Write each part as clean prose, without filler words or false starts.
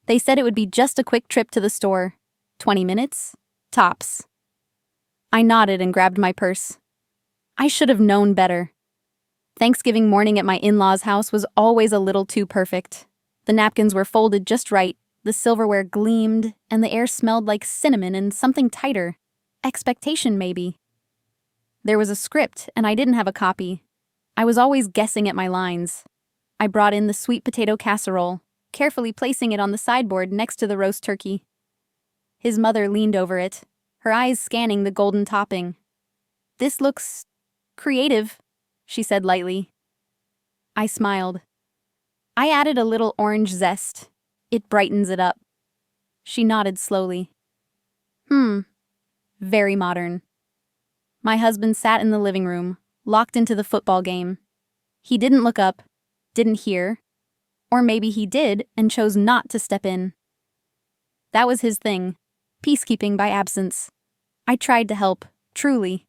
They said it would be just a quick trip to the store. 20 minutes? Tops. I nodded and grabbed my purse. I should have known better. Thanksgiving morning at my in-laws' house was always a little too perfect. The napkins were folded just right, the silverware gleamed, and the air smelled like cinnamon and something tighter. Expectation, maybe. There was a script, and I didn't have a copy. I was always guessing at my lines. I brought in the sweet potato casserole, carefully placing it on the sideboard next to the roast turkey. His mother leaned over it, her eyes scanning the golden topping. "This looks creative," she said lightly. I smiled. "I added a little orange zest. It brightens it up." She nodded slowly. Very modern." My husband sat in the living room, locked into the football game. He didn't look up, didn't hear, or maybe he did and chose not to step in. That was his thing, peacekeeping by absence. I tried to help, truly.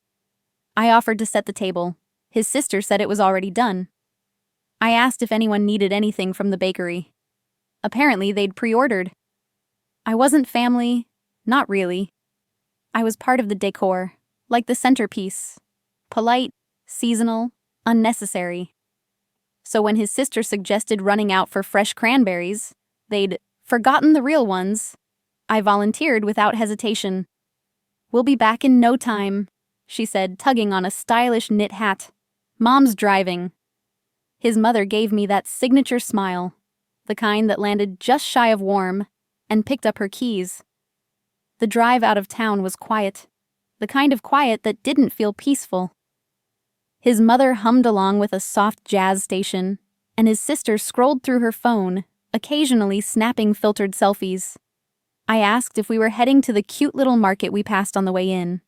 I offered to set the table. His sister said it was already done. I asked if anyone needed anything from the bakery. Apparently they'd pre-ordered. I wasn't family, not really. I was part of the decor, like the centerpiece. Polite, seasonal, unnecessary. So when his sister suggested running out for fresh cranberries, they'd forgotten the real ones. I volunteered without hesitation. "We'll be back in no time," she said, tugging on a stylish knit hat. "Mom's driving." His mother gave me that signature smile, the kind that landed just shy of warm, and picked up her keys. The drive out of town was quiet, the kind of quiet that didn't feel peaceful. His mother hummed along with a soft jazz station, and his sister scrolled through her phone, occasionally snapping filtered selfies. I asked if we were heading to the cute little market we passed on the way in.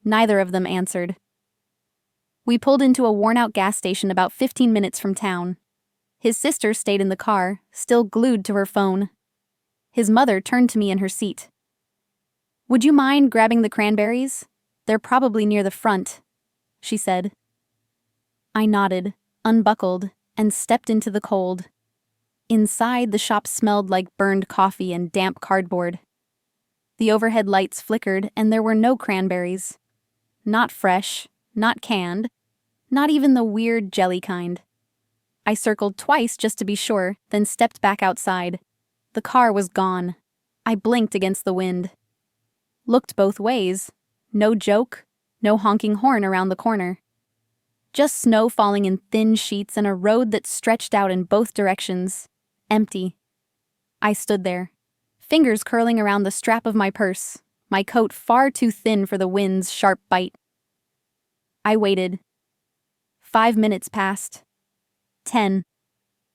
Neither of them answered. We pulled into a worn-out gas station about 15 minutes from town. His sister stayed in the car, still glued to her phone. His mother turned to me in her seat. "Would you mind grabbing the cranberries? They're probably near the front," she said. I nodded, unbuckled, and stepped into the cold. Inside, the shop smelled like burned coffee and damp cardboard. The overhead lights flickered, and there were no cranberries. Not fresh, not canned, not even the weird jelly kind. I circled twice just to be sure, then stepped back outside. The car was gone. I blinked against the wind. Looked both ways. No joke, no honking horn around the corner. Just snow falling in thin sheets and a road that stretched out in both directions. Empty. I stood there, fingers curling around the strap of my purse, my coat far too thin for the wind's sharp bite. I waited. 5 minutes passed. 10.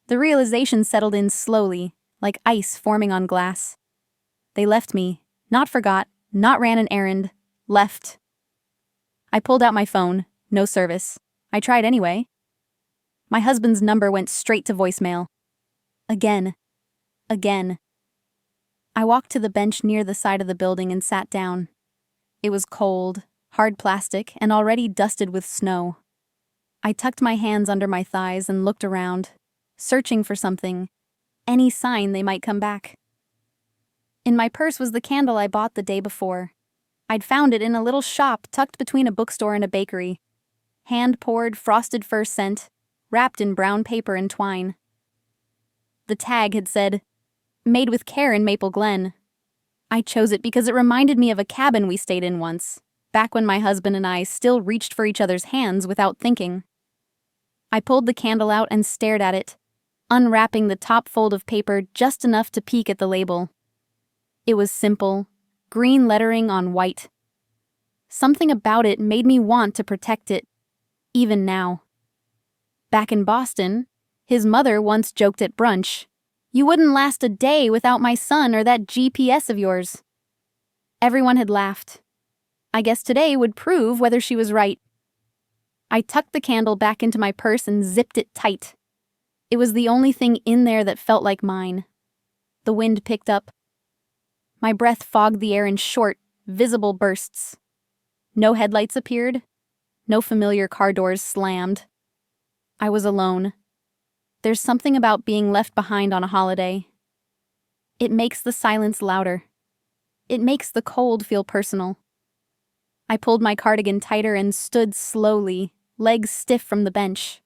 The realization settled in slowly, like ice forming on glass. They left me, not forgot, not ran an errand, left. I pulled out my phone, no service. I tried anyway. My husband's number went straight to voicemail. Again. I walked to the bench near the side of the building and sat down. It was cold, hard plastic, and already dusted with snow. I tucked my hands under my thighs and looked around, searching for something, any sign they might come back. In my purse was the candle I bought the day before. I'd found it in a little shop tucked between a bookstore and a bakery. Hand-poured frosted fir scent, wrapped in brown paper and twine. The tag had said, "Made with care in Maple Glen." I chose it because it reminded me of a cabin we stayed in once, back when my husband and I still reached for each other's hands without thinking. I pulled the candle out and stared at it, unwrapping the top fold of paper just enough to peek at the label. It was simple, green lettering on white. Something about it made me want to protect it, even now. Back in Boston, his mother once joked at brunch, "You wouldn't last a day without my son or that GPS of yours." Everyone had laughed. I guess today would prove whether she was right. I tucked the candle back into my purse and zipped it tight. It was the only thing in there that felt like mine. The wind picked up. My breath fogged the air in short, visible bursts. No headlights appeared. No familiar car doors slammed. I was alone. There's something about being left behind on a holiday. It makes the silence louder. It makes the cold feel personal. I pulled my cardigan tighter and stood slowly, legs stiff from the bench.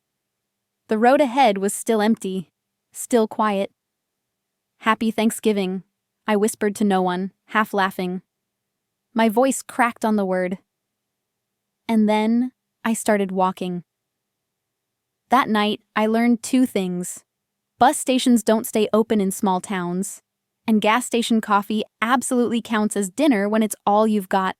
The road ahead was still empty, still quiet. "Happy Thanksgiving," I whispered to no one, half laughing. My voice cracked on the word. And then I started walking. That night, I learned two things. Bus stations don't stay open in small towns, and gas station coffee absolutely counts as dinner when it's all you've got.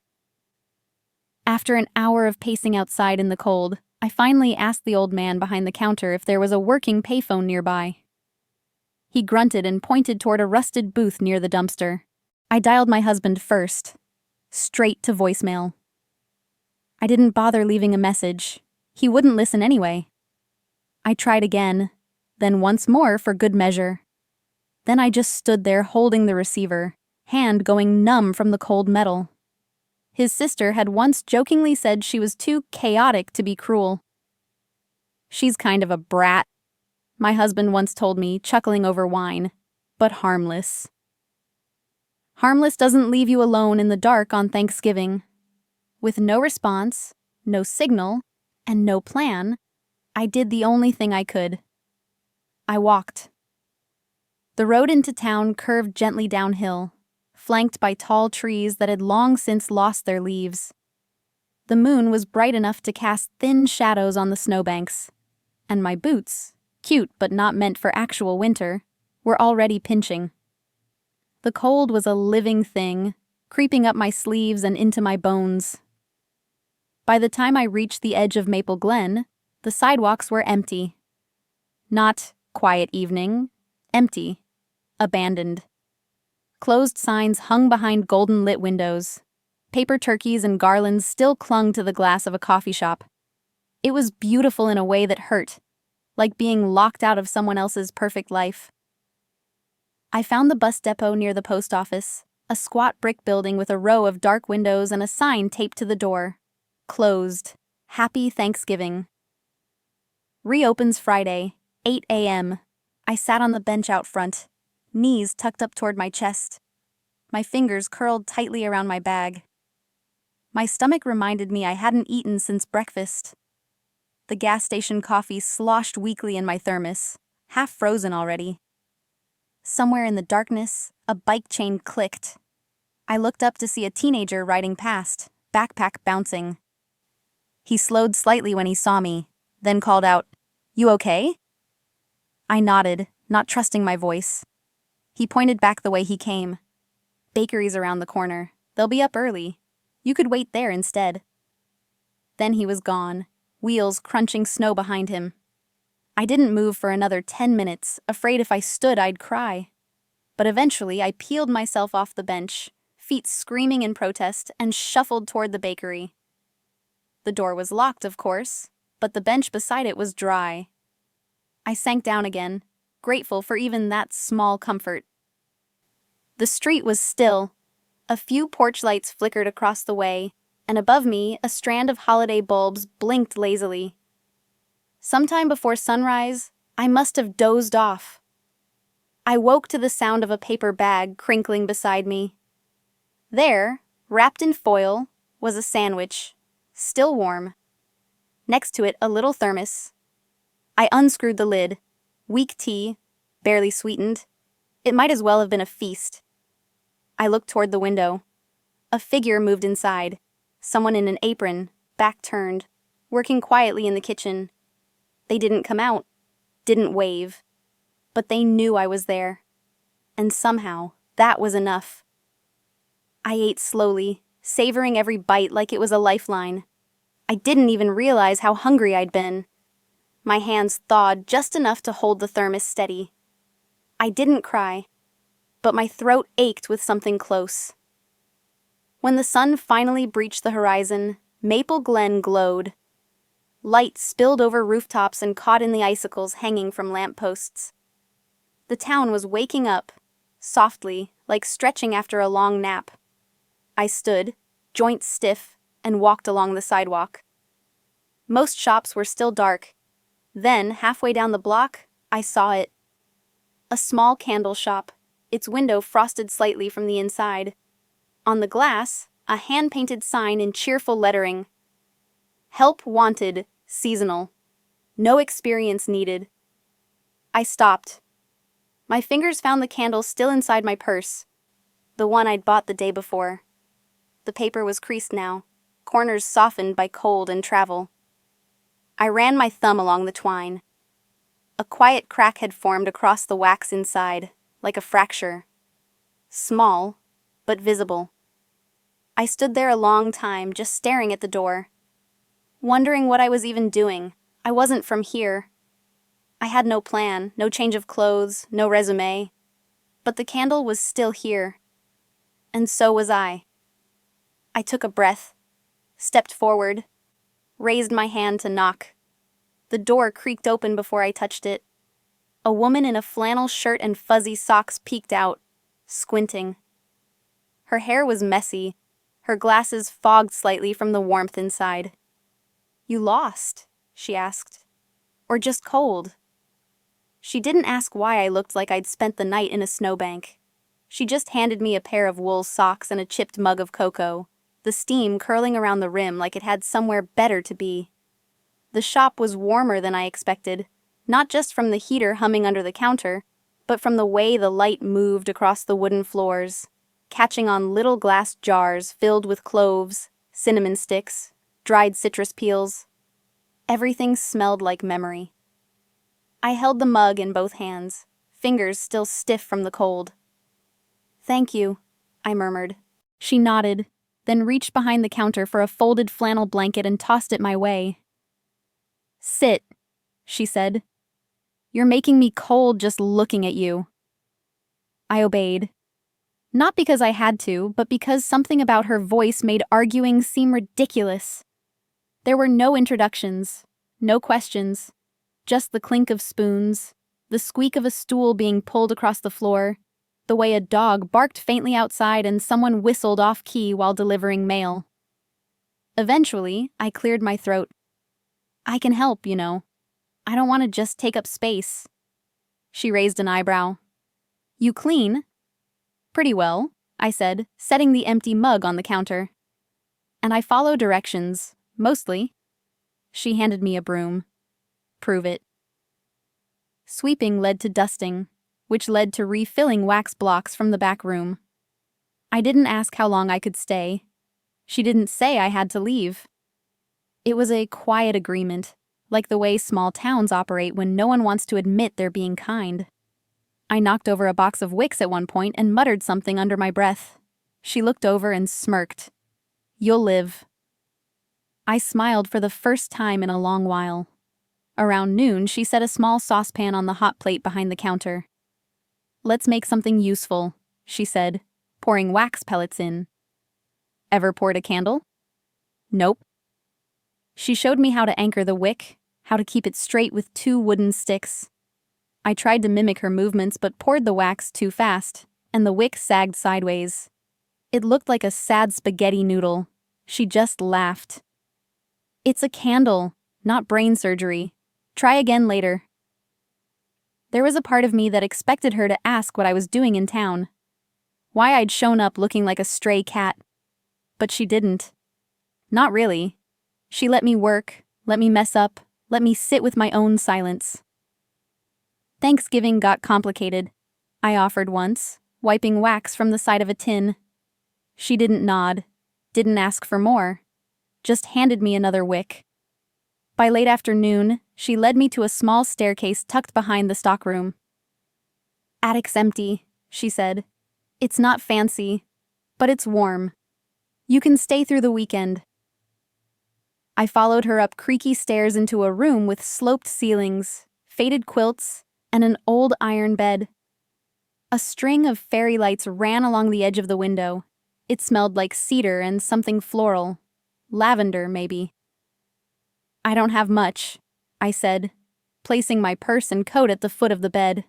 After an hour of pacing outside in the cold, I finally asked the old man behind the counter if there was a working payphone nearby. He grunted and pointed toward a rusted booth near the dumpster. I dialed my husband first, straight to voicemail. I didn't bother leaving a message. He wouldn't listen anyway. I tried again, then once more for good measure. Then I just stood there holding the receiver, hand going numb from the cold metal. His sister had once jokingly said she was too chaotic to be cruel. "She's kind of a brat," my husband once told me, chuckling over wine, but harmless. Harmless doesn't leave you alone in the dark on Thanksgiving. With no response, no signal, and no plan, I did the only thing I could. I walked. The road into town curved gently downhill, flanked by tall trees that had long since lost their leaves. The moon was bright enough to cast thin shadows on the snowbanks, and my boots, cute but not meant for actual winter, were already pinching. The cold was a living thing, creeping up my sleeves and into my bones. By the time I reached the edge of Maple Glen, the sidewalks were empty. Not quiet evening, empty, abandoned. Closed signs hung behind golden-lit windows. Paper turkeys and garlands still clung to the glass of a coffee shop. It was beautiful in a way that hurt, like being locked out of someone else's perfect life. I found the bus depot near the post office, a squat brick building with a row of dark windows and a sign taped to the door. Closed. Happy Thanksgiving. Reopens Friday, 8 a.m. I sat on the bench out front, knees tucked up toward my chest, my fingers curled tightly around my bag. My stomach reminded me I hadn't eaten since breakfast. The gas station coffee sloshed weakly in my thermos, half frozen already. Somewhere in the darkness, a bike chain clicked. I looked up to see a teenager riding past, backpack bouncing. He slowed slightly when he saw me, then called out, "You okay?" I nodded, not trusting my voice. He pointed back the way he came. "Bakery's around the corner. They'll be up early. You could wait there instead." Then he was gone, wheels crunching snow behind him. I didn't move for another 10 minutes, afraid if I stood I'd cry. But eventually I peeled myself off the bench, feet screaming in protest, and shuffled toward the bakery. The door was locked, of course, but the bench beside it was dry. I sank down again, grateful for even that small comfort. The street was still. A few porch lights flickered across the way, and above me, a strand of holiday bulbs blinked lazily. Sometime before sunrise, I must have dozed off. I woke to the sound of a paper bag crinkling beside me. There, wrapped in foil, was a sandwich, still warm. Next to it, a little thermos. I unscrewed the lid. Weak tea, barely sweetened. It might as well have been a feast. I looked toward the window. A figure moved inside, someone in an apron, back turned, working quietly in the kitchen. They didn't come out, didn't wave, but they knew I was there. And somehow, that was enough. I ate slowly, savoring every bite like it was a lifeline. I didn't even realize how hungry I'd been. My hands thawed just enough to hold the thermos steady. I didn't cry, but my throat ached with something close. When the sun finally breached the horizon, Maple Glen glowed. Light spilled over rooftops and caught in the icicles hanging from lampposts. The town was waking up, softly, like stretching after a long nap. I stood, joints stiff, and walked along the sidewalk. Most shops were still dark. Then, halfway down the block, I saw it. A small candle shop, its window frosted slightly from the inside. On the glass, a hand-painted sign in cheerful lettering. Help wanted, seasonal. No experience needed. I stopped. My fingers found the candle still inside my purse, the one I'd bought the day before. The paper was creased now, corners softened by cold and travel. I ran my thumb along the twine. A quiet crack had formed across the wax inside, like a fracture. Small, but visible. I stood there a long time, just staring at the door, wondering what I was even doing. I wasn't from here. I had no plan, no change of clothes, no resume. But the candle was still here. And so was I. I took a breath, stepped forward, raised my hand to knock. The door creaked open before I touched it. A woman in a flannel shirt and fuzzy socks peeked out, squinting. Her hair was messy, her glasses fogged slightly from the warmth inside. "You lost?" she asked. "Or just cold?" She didn't ask why I looked like I'd spent the night in a snowbank. She just handed me a pair of wool socks and a chipped mug of cocoa, the steam curling around the rim like it had somewhere better to be. The shop was warmer than I expected, not just from the heater humming under the counter, but from the way the light moved across the wooden floors, catching on little glass jars filled with cloves, cinnamon sticks, dried citrus peels. Everything smelled like memory. I held the mug in both hands, fingers still stiff from the cold. "Thank you," I murmured. She nodded, then reached behind the counter for a folded flannel blanket and tossed it my way. "Sit," she said. "You're making me cold just looking at you." I obeyed. Not because I had to, but because something about her voice made arguing seem ridiculous. There were no introductions, no questions, just the clink of spoons, the squeak of a stool being pulled across the floor, the way a dog barked faintly outside and someone whistled off-key while delivering mail. Eventually, I cleared my throat. "I can help, you know. I don't want to just take up space." She raised an eyebrow. "You clean?" "Pretty well," I said, setting the empty mug on the counter. "And I follow directions, mostly." She handed me a broom. "Prove it." Sweeping led to dusting, which led to refilling wax blocks from the back room. I didn't ask how long I could stay. She didn't say I had to leave. It was a quiet agreement, like the way small towns operate when no one wants to admit they're being kind. I knocked over a box of wicks at one point and muttered something under my breath. She looked over and smirked. "You'll live." I smiled for the first time in a long while. Around noon, she set a small saucepan on the hot plate behind the counter. "Let's make something useful," she said, pouring wax pellets in. "Ever poured a candle?" "Nope." She showed me how to anchor the wick, how to keep it straight with 2 wooden sticks. I tried to mimic her movements but poured the wax too fast, and the wick sagged sideways. It looked like a sad spaghetti noodle. She just laughed. "It's a candle, not brain surgery. Try again later." There was a part of me that expected her to ask what I was doing in town, why I'd shown up looking like a stray cat. But she didn't. Not really. She let me work, let me mess up, let me sit with my own silence. "Thanksgiving got complicated," I offered once, wiping wax from the side of a tin. She didn't nod, didn't ask for more, just handed me another wick. By late afternoon, she led me to a small staircase tucked behind the stockroom. "Attic's empty," she said. "It's not fancy, but it's warm. You can stay through the weekend." I followed her up creaky stairs into a room with sloped ceilings, faded quilts, and an old iron bed. A string of fairy lights ran along the edge of the window. It smelled like cedar and something floral. Lavender, maybe. "I don't have much," I said, placing my purse and coat at the foot of the bed.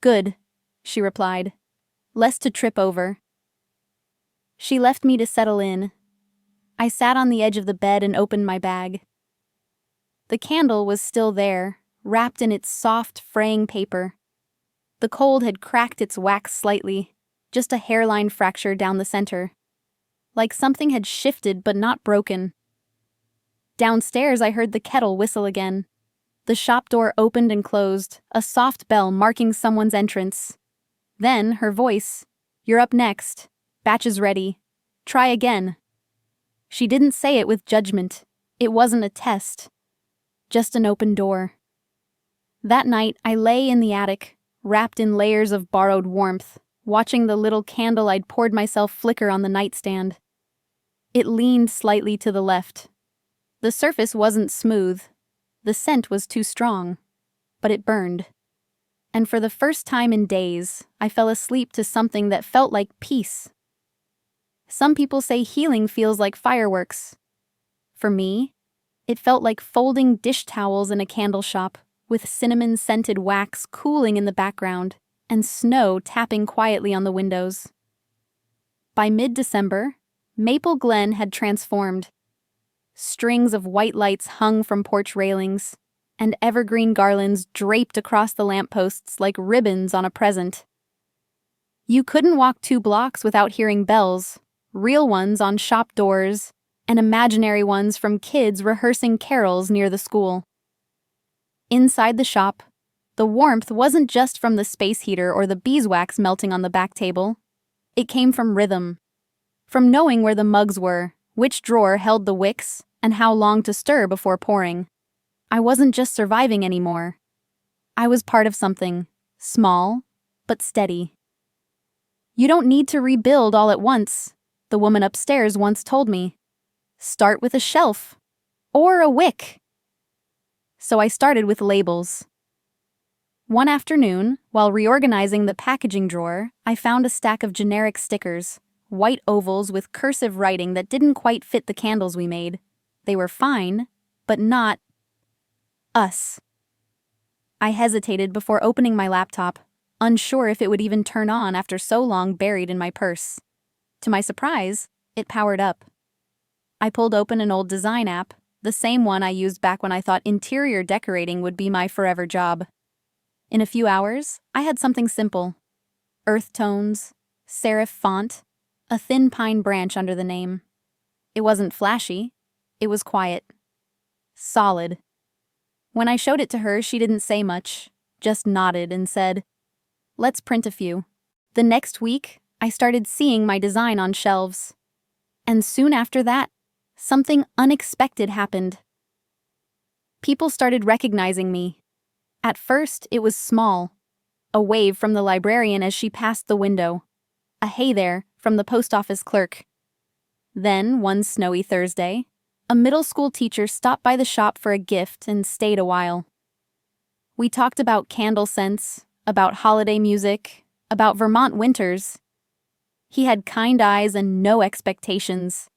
"Good," she replied. "Less to trip over." She left me to settle in. I sat on the edge of the bed and opened my bag. The candle was still there, wrapped in its soft, fraying paper. The cold had cracked its wax slightly, just a hairline fracture down the center. Like something had shifted but not broken. Downstairs, I heard the kettle whistle again. The shop door opened and closed, a soft bell marking someone's entrance. Then, her voice, "You're up next. Batch is ready. Try again." She didn't say it with judgment. It wasn't a test. Just an open door. That night, I lay in the attic, wrapped in layers of borrowed warmth, watching the little candle I'd poured myself flicker on the nightstand. It leaned slightly to the left. The surface wasn't smooth. The scent was too strong. But it burned. And for the first time in days, I fell asleep to something that felt like peace. Some people say healing feels like fireworks. For me, it felt like folding dish towels in a candle shop, with cinnamon-scented wax cooling in the background and snow tapping quietly on the windows. By mid-December, Maple Glen had transformed. Strings of white lights hung from porch railings, and evergreen garlands draped across the lampposts like ribbons on a present. You couldn't walk 2 blocks without hearing bells, real ones on shop doors, and imaginary ones from kids rehearsing carols near the school. Inside the shop, the warmth wasn't just from the space heater or the beeswax melting on the back table. It came from rhythm. From knowing where the mugs were, which drawer held the wicks, and how long to stir before pouring. I wasn't just surviving anymore. I was part of something, small, but steady. "You don't need to rebuild all at once," the woman upstairs once told me. "Start with a shelf. Or a wick." So I started with labels. One afternoon, while reorganizing the packaging drawer, I found a stack of generic stickers, white ovals with cursive writing that didn't quite fit the candles we made. They were fine, but not us. I hesitated before opening my laptop, unsure if it would even turn on after so long buried in my purse. To my surprise, it powered up. I pulled open an old design app, the same one I used back when I thought interior decorating would be my forever job. In a few hours, I had something simple. Earth tones, serif font, a thin pine branch under the name. It wasn't flashy. It was quiet. Solid. When I showed it to her, she didn't say much, just nodded and said, "Let's print a few." The next week, I started seeing my design on shelves. And soon after that, something unexpected happened. People started recognizing me. At first, it was small. A wave from the librarian as she passed the window. A "hey there" from the post office clerk. Then, one snowy Thursday, a middle school teacher stopped by the shop for a gift and stayed a while. We talked about candle scents, about holiday music, about Vermont winters. He had kind eyes and no expectations.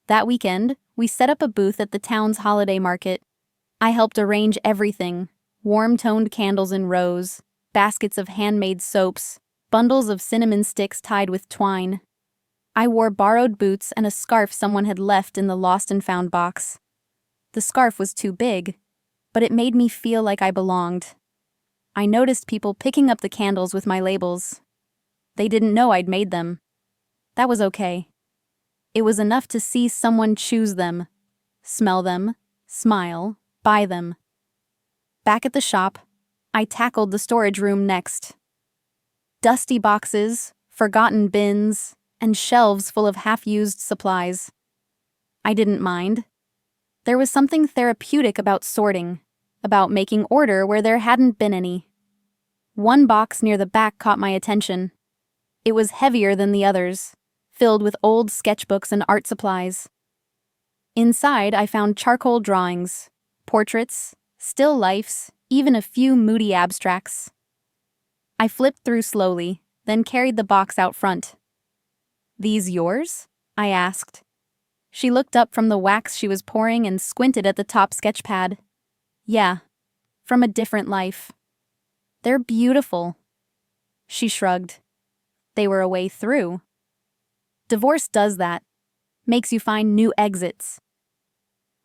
That weekend, we set up a booth at the town's holiday market. I helped arrange everything: warm-toned candles in rows, baskets of handmade soaps, bundles of cinnamon sticks tied with twine. I wore borrowed boots and a scarf someone had left in the lost and found box. The scarf was too big, but it made me feel like I belonged. I noticed people picking up the candles with my labels. They didn't know I'd made them. That was okay. It was enough to see someone choose them, smell them, smile, buy them. Back at the shop, I tackled the storage room next. Dusty boxes, forgotten bins, and shelves full of half-used supplies. I didn't mind. There was something therapeutic about sorting, about making order where there hadn't been any. One box near the back caught my attention. It was heavier than the others, filled with old sketchbooks and art supplies. Inside, I found charcoal drawings, portraits, still lifes, even a few moody abstracts. I flipped through slowly, then carried the box out front. "These yours?" I asked. She looked up from the wax she was pouring and squinted at the top sketchpad. "Yeah, from a different life. They're beautiful." She shrugged. "They were a way through. Divorce does that. Makes you find new exits."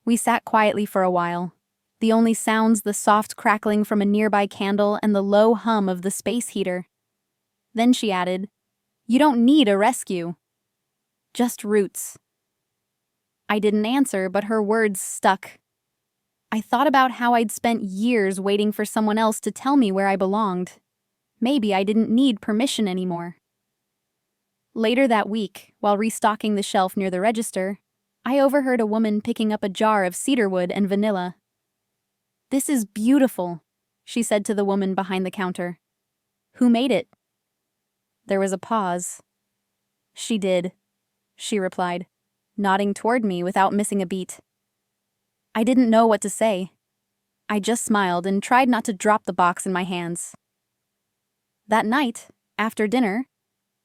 We sat quietly for a while. The only sounds the soft crackling from a nearby candle and the low hum of the space heater. Then she added, "You don't need a rescue. Just roots." I didn't answer, but her words stuck. I thought about how I'd spent years waiting for someone else to tell me where I belonged. Maybe I didn't need permission anymore. Later that week, while restocking the shelf near the register, I overheard a woman picking up a jar of cedarwood and vanilla. "This is beautiful," she said to the woman behind the counter. "Who made it?" There was a pause. "She did," she replied, nodding toward me without missing a beat. I didn't know what to say. I just smiled and tried not to drop the box in my hands. That night, after dinner,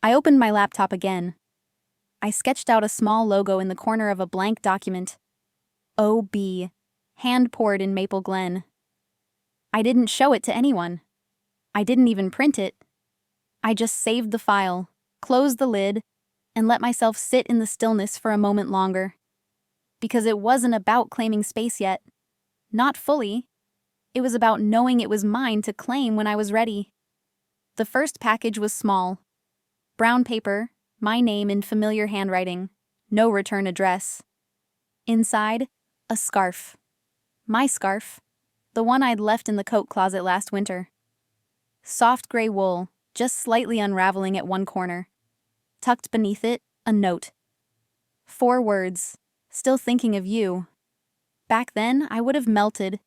I opened my laptop again. I sketched out a small logo in the corner of a blank document. OB, hand-poured in Maple Glen. I didn't show it to anyone. I didn't even print it. I just saved the file, closed the lid, and let myself sit in the stillness for a moment longer. Because it wasn't about claiming space yet. Not fully. It was about knowing it was mine to claim when I was ready. The first package was small. Brown paper, my name in familiar handwriting, no return address. Inside, a scarf. My scarf, the one I'd left in the coat closet last winter. Soft gray wool, just slightly unraveling at one corner. Tucked beneath it, a note. 4 words, "Still thinking of you." Back then, I would have melted.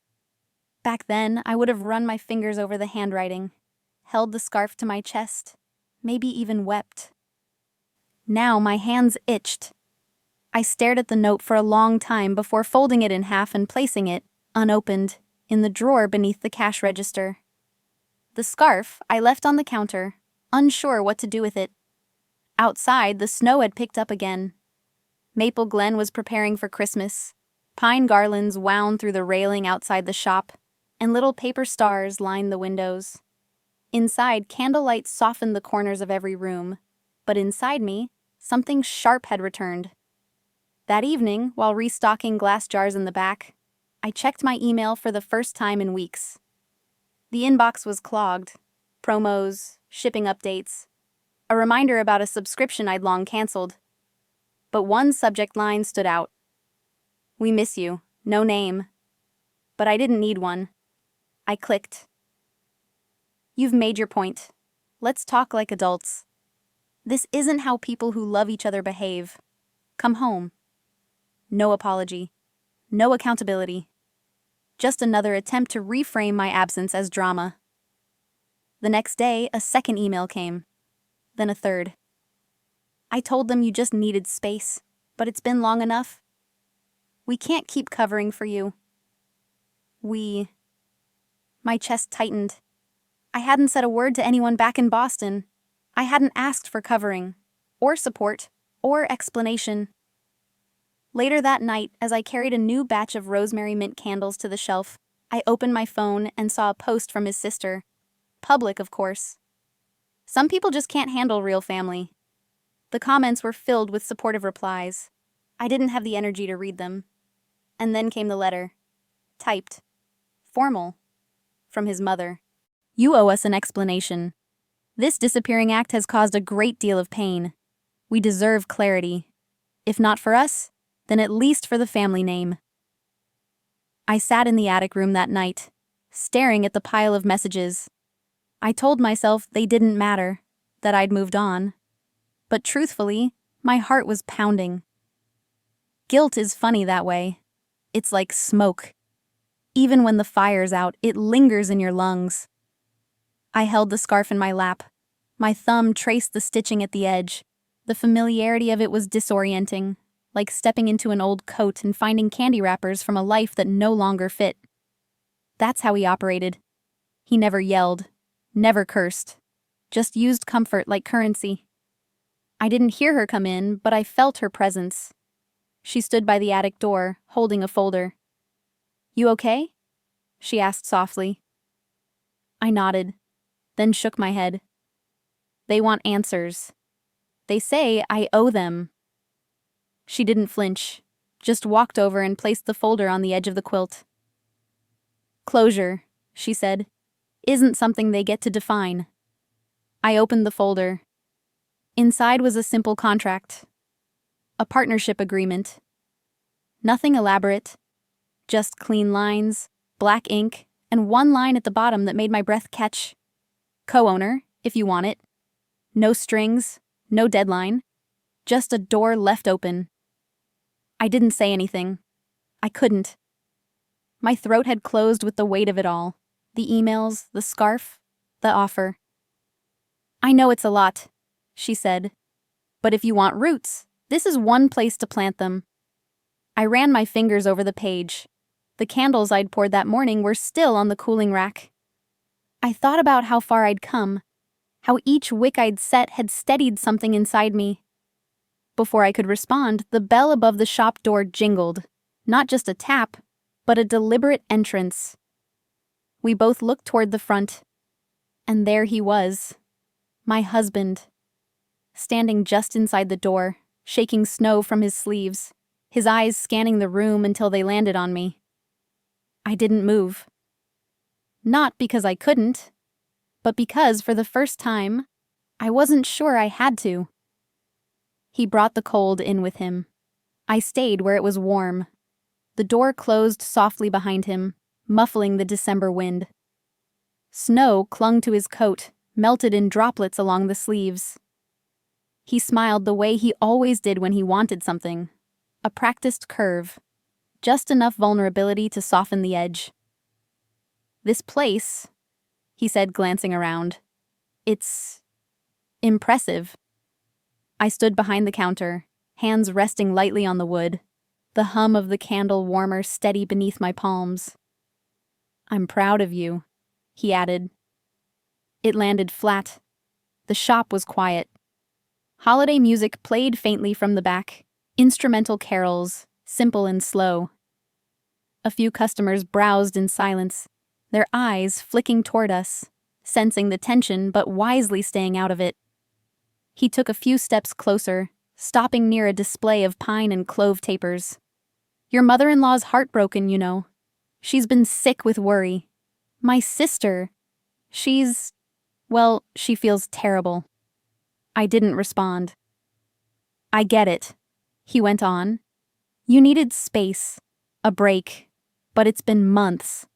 Back then, I would have run my fingers over the handwriting, held the scarf to my chest, maybe even wept. Now my hands itched. I stared at the note for a long time before folding it in half and placing it, unopened, in the drawer beneath the cash register. The scarf I left on the counter, unsure what to do with it. Outside, the snow had picked up again. Maple Glen was preparing for Christmas. Pine garlands wound through the railing outside the shop, and little paper stars lined the windows. Inside, candlelight softened the corners of every room, but inside me, something sharp had returned. That evening, while restocking glass jars in the back, I checked my email for the first time in weeks. The inbox was clogged. Promos, shipping updates, a reminder about a subscription I'd long canceled. But one subject line stood out. "We miss you. No name." But I didn't need one. I clicked. "You've made your point. Let's talk like adults. This isn't how people who love each other behave. Come home." No apology. No accountability. Just another attempt to reframe my absence as drama. The next day, a second email came. Then a third. "I told them you just needed space, but it's been long enough. We can't keep covering for you." My chest tightened. I hadn't said a word to anyone back in Boston. I hadn't asked for covering, or support, or explanation. Later that night, as I carried a new batch of rosemary mint candles to the shelf, I opened my phone and saw a post from his sister. Public, of course. Some people just can't handle real family. The comments were filled with supportive replies. I didn't have the energy to read them. And then came the letter. Typed. Formal. From his mother. "You owe us an explanation. This disappearing act has caused a great deal of pain. We deserve clarity. If not for us, then at least for the family name." I sat in the attic room that night, staring at the pile of messages. I told myself they didn't matter, that I'd moved on. But truthfully, my heart was pounding. Guilt is funny that way. It's like smoke. Even when the fire's out, it lingers in your lungs. I held the scarf in my lap. My thumb traced the stitching at the edge. The familiarity of it was disorienting, like stepping into an old coat and finding candy wrappers from a life that no longer fit. That's how he operated. He never yelled, never cursed, just used comfort like currency. I didn't hear her come in, but I felt her presence. She stood by the attic door, holding a folder. "You okay?" she asked softly. I nodded, then shook my head. "They want answers. They say I owe them." She didn't flinch, just walked over and placed the folder on the edge of the quilt. Closure, she said, isn't something they get to define. I opened the folder. Inside was a simple contract. A partnership agreement. Nothing elaborate. Just clean lines, black ink, and one line at the bottom that made my breath catch. Co-owner, if you want it. No strings, no deadline. Just a door left open. I didn't say anything. I couldn't. My throat had closed with the weight of it all. The emails, the scarf, the offer. I know it's a lot, she said. But if you want roots, this is one place to plant them. I ran my fingers over the page. The candles I'd poured that morning were still on the cooling rack. I thought about how far I'd come, how each wick I'd set had steadied something inside me. Before I could respond, the bell above the shop door jingled. Not just a tap, but a deliberate entrance. We both looked toward the front, and there he was, my husband, standing just inside the door, shaking snow from his sleeves, his eyes scanning the room until they landed on me. I didn't move. Not because I couldn't, but because, for the first time, I wasn't sure I had to. He brought the cold in with him. I stayed where it was warm. The door closed softly behind him, muffling the December wind. Snow clung to his coat, melted in droplets along the sleeves. He smiled the way he always did when he wanted something. A practiced curve. Just enough vulnerability to soften the edge. This place, he said, glancing around. It's impressive. I stood behind the counter, hands resting lightly on the wood, the hum of the candle warmer steady beneath my palms. I'm proud of you, he added. It landed flat. The shop was quiet. Holiday music played faintly from the back, instrumental carols, simple and slow. A few customers browsed in silence, their eyes flicking toward us, sensing the tension but wisely staying out of it. He took a few steps closer, stopping near a display of pine and clove tapers. Your mother-in-law's heartbroken, you know. She's been sick with worry. My sister, she feels terrible. I didn't respond. I get it, he went on. You needed space, a break, but it's been months.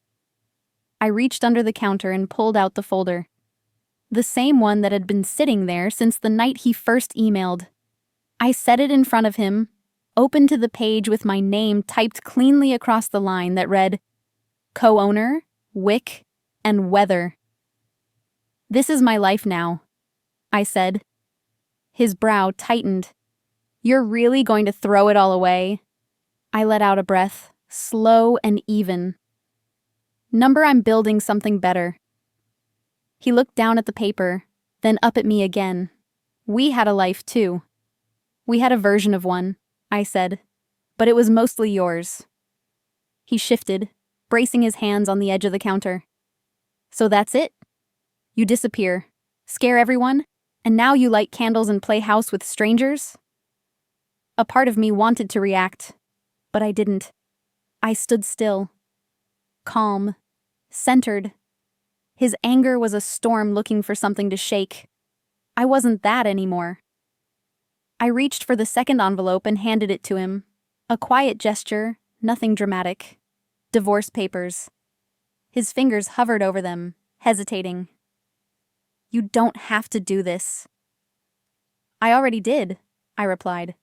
I reached under the counter and pulled out the folder. The same one that had been sitting there since the night he first emailed. I set it in front of him, open to the page with my name typed cleanly across the line that read, Co-owner, Wick, and Weather. This is my life now, I said. His brow tightened. You're really going to throw it all away? I let out a breath, slow and even. Number, I'm building something better. He looked down at the paper, then up at me again. We had a life too. We had a version of one, I said, but it was mostly yours. He shifted, bracing his hands on the edge of the counter. So that's it? You disappear, scare everyone, and now you light candles and play house with strangers? A part of me wanted to react, but I didn't. I stood still, calm, centered. His anger was a storm looking for something to shake. I wasn't that anymore. I reached for the second envelope and handed it to him. A quiet gesture, nothing dramatic. Divorce papers. His fingers hovered over them, hesitating. You don't have to do this. I already did, I replied.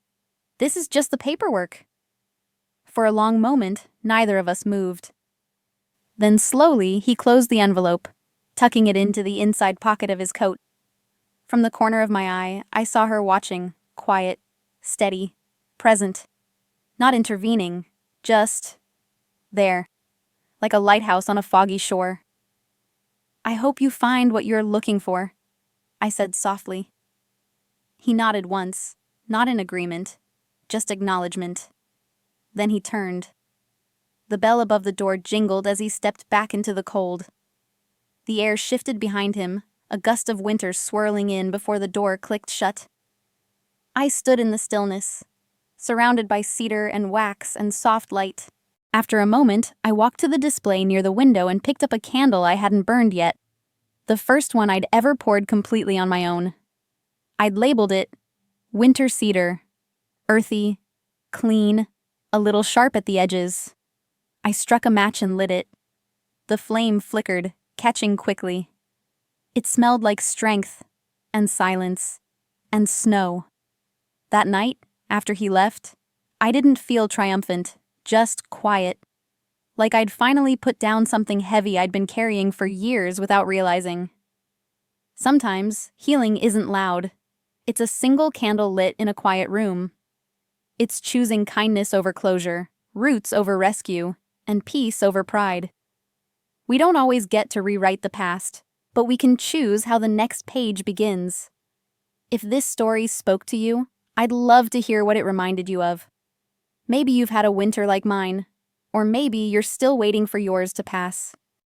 This is just the paperwork. For a long moment, neither of us moved. Then slowly, he closed the envelope, tucking it into the inside pocket of his coat. From the corner of my eye, I saw her watching, quiet, steady, present. Not intervening, just there, like a lighthouse on a foggy shore. I hope you find what you're looking for, I said softly. He nodded once, not in agreement, just acknowledgement. Then he turned. The bell above the door jingled as he stepped back into the cold. The air shifted behind him, a gust of winter swirling in before the door clicked shut. I stood in the stillness, surrounded by cedar and wax and soft light. After a moment, I walked to the display near the window and picked up a candle I hadn't burned yet. The first one I'd ever poured completely on my own. I'd labeled it Winter Cedar. Earthy, clean, a little sharp at the edges. I struck a match and lit it. The flame flickered, catching quickly. It smelled like strength, and silence, and snow. That night, after he left, I didn't feel triumphant, just quiet. Like I'd finally put down something heavy I'd been carrying for years without realizing. Sometimes, healing isn't loud. It's a single candle lit in a quiet room. It's choosing kindness over closure, roots over rescue, and peace over pride. We don't always get to rewrite the past, but we can choose how the next page begins. If this story spoke to you, I'd love to hear what it reminded you of. Maybe you've had a winter like mine, or maybe you're still waiting for yours to pass.